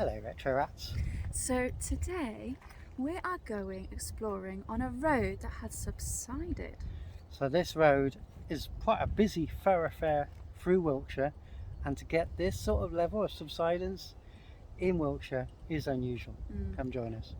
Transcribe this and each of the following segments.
Hello Retro Rats. So today we are going exploring on a road that has subsided. So this road is quite a busy thoroughfare through Wiltshire, and to get this sort of level of subsidence in Wiltshire is unusual. Come join us.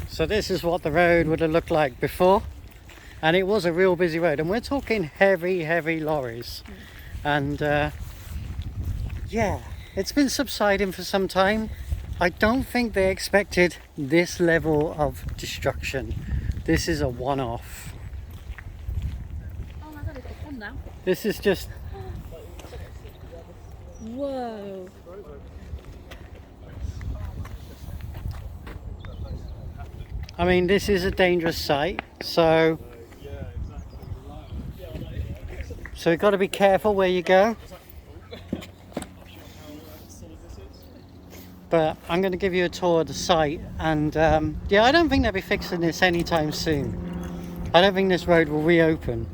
So this is what the road would have looked like before, and it was a real busy road, and we're talking heavy lorries. And yeah, it's been subsiding for some time. I don't think they expected this level of destruction. This is a one-off. Oh my god, it's gone now. This is just... Whoa. I mean, this is a dangerous site, so you've got to be careful where you go. But I'm going to give you a tour of the site, and yeah, I don't think they'll be fixing this anytime soon. I don't think this road will reopen.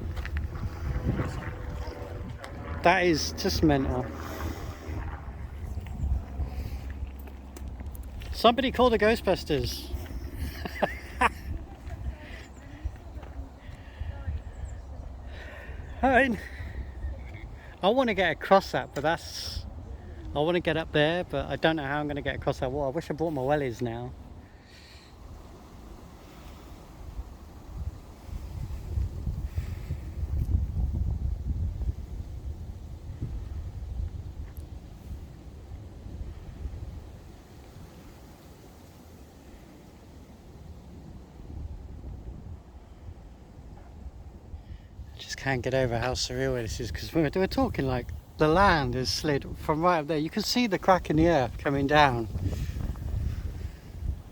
That is just mental. Somebody call the Ghostbusters. I want to get across that, but I want to get up there, but I don't know how I'm going to get across that wall. I wish I brought my wellies now. Just can't get over how surreal this is, because we're talking like the land is slid from right up there. You can see the crack in the earth coming down.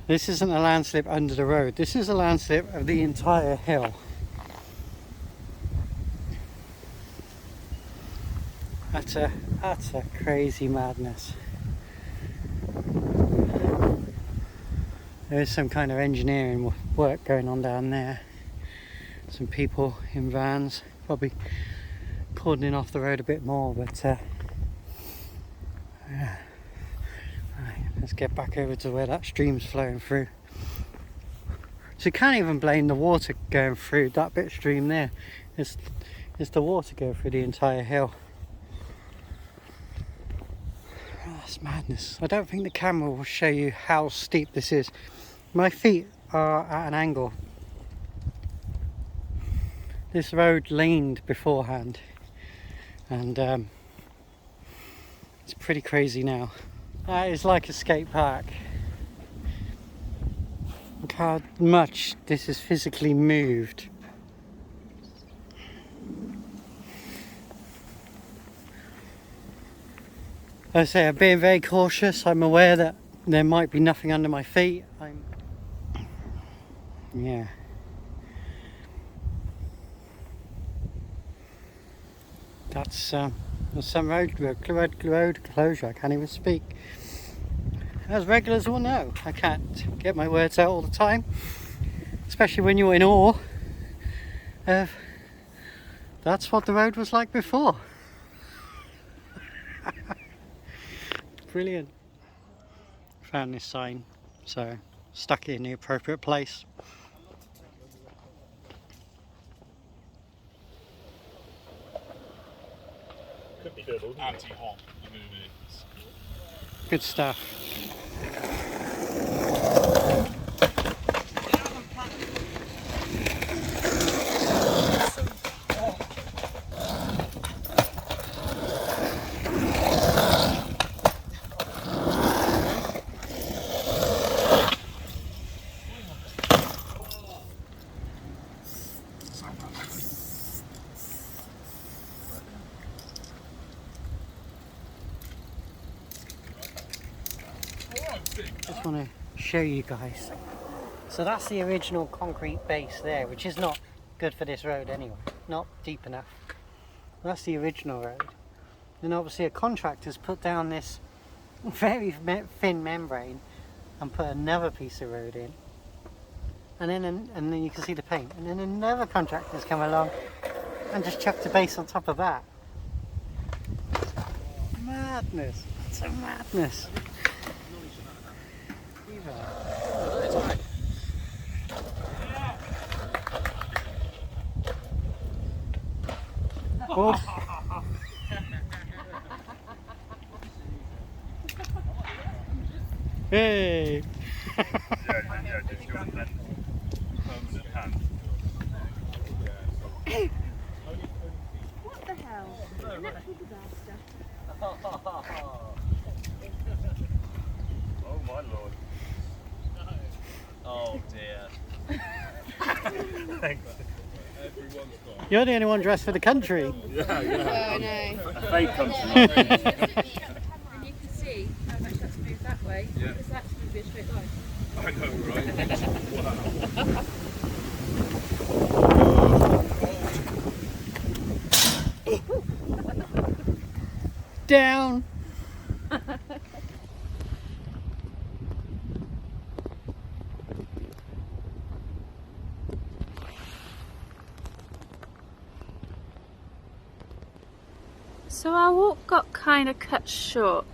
This isn't a landslip under the road, this is a landslip of the entire hill. That's a crazy madness. There is some kind of engineering work going on down there. Some people in vans, probably cordoning off the road a bit more, but yeah. Right, let's get back over to where that stream's flowing through. So you can't even blame the water going through that bit of stream there. It's the water going through the entire hill. Oh, that's madness. I don't think the camera will show you how steep this is. My feet are at an angle. This road leaned beforehand, and it's pretty crazy now. That is like a skate park. Look how much this is physically moved. As I say, I'm being very cautious. I'm aware that there might be nothing under my feet. Yeah. That's some road closure. I can't even speak. As regulars will know, I can't get my words out all the time, especially when you're in awe of that's what the road was like before. Brilliant. Found this sign, so stuck it in the appropriate place. Anti-hop. Good stuff. want to show you guys. So that's the original concrete base there, which is not good for this road anyway, not deep enough. That's the original road. Then obviously a contractor's put down this very thin membrane and put another piece of road in. And then you can see the paint. And then another contractor's come along and just chucked the base on top of that. Madness. It's a madness. Oh. Hey! Yeah, just your hand. Permanent hand. What the hell? Natural disaster. Oh my lord. Oh dear. Thanks. You're the only one dressed for the country. Yeah. Oh no. A fake country. And you can see how much that's moved that way. Yeah. Because that's going to be a straight line. I know, right? Wow. Down! So our walk got kind of cut short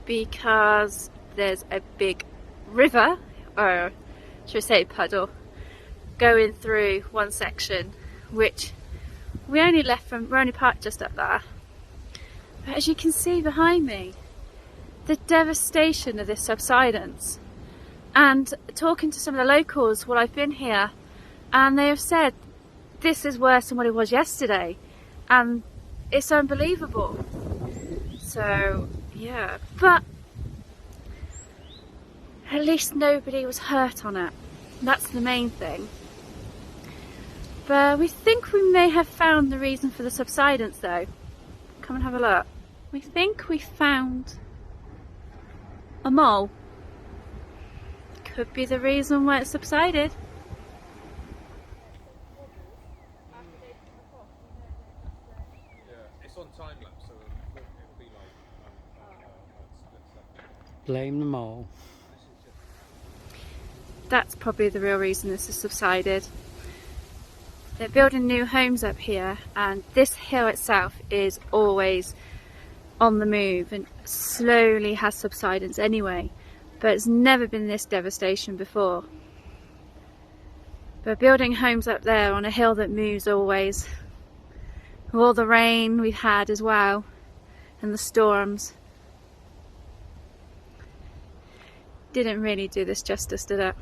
because there's a big river, or should I say puddle, going through one section, which we only we're only parked just up there. But as you can see behind me, the devastation of this subsidence. And talking to some of the locals while I've been here, and they have said this is worse than what it was yesterday. And it's unbelievable. So yeah, but at least nobody was hurt on it. That's the main thing. But we think we may have found the reason for the subsidence though. Come and have a look. We think we found a mole. Could be the reason why it subsided. It's on time lapse, so it'll be like split second. Blame them all. That's probably the real reason this has subsided. They're building new homes up here, and this hill itself is always on the move and slowly has subsidence anyway, but it's never been this devastation before. But building homes up there on a hill that moves always, with all the rain we've had as well and the storms, didn't really do this justice, did it?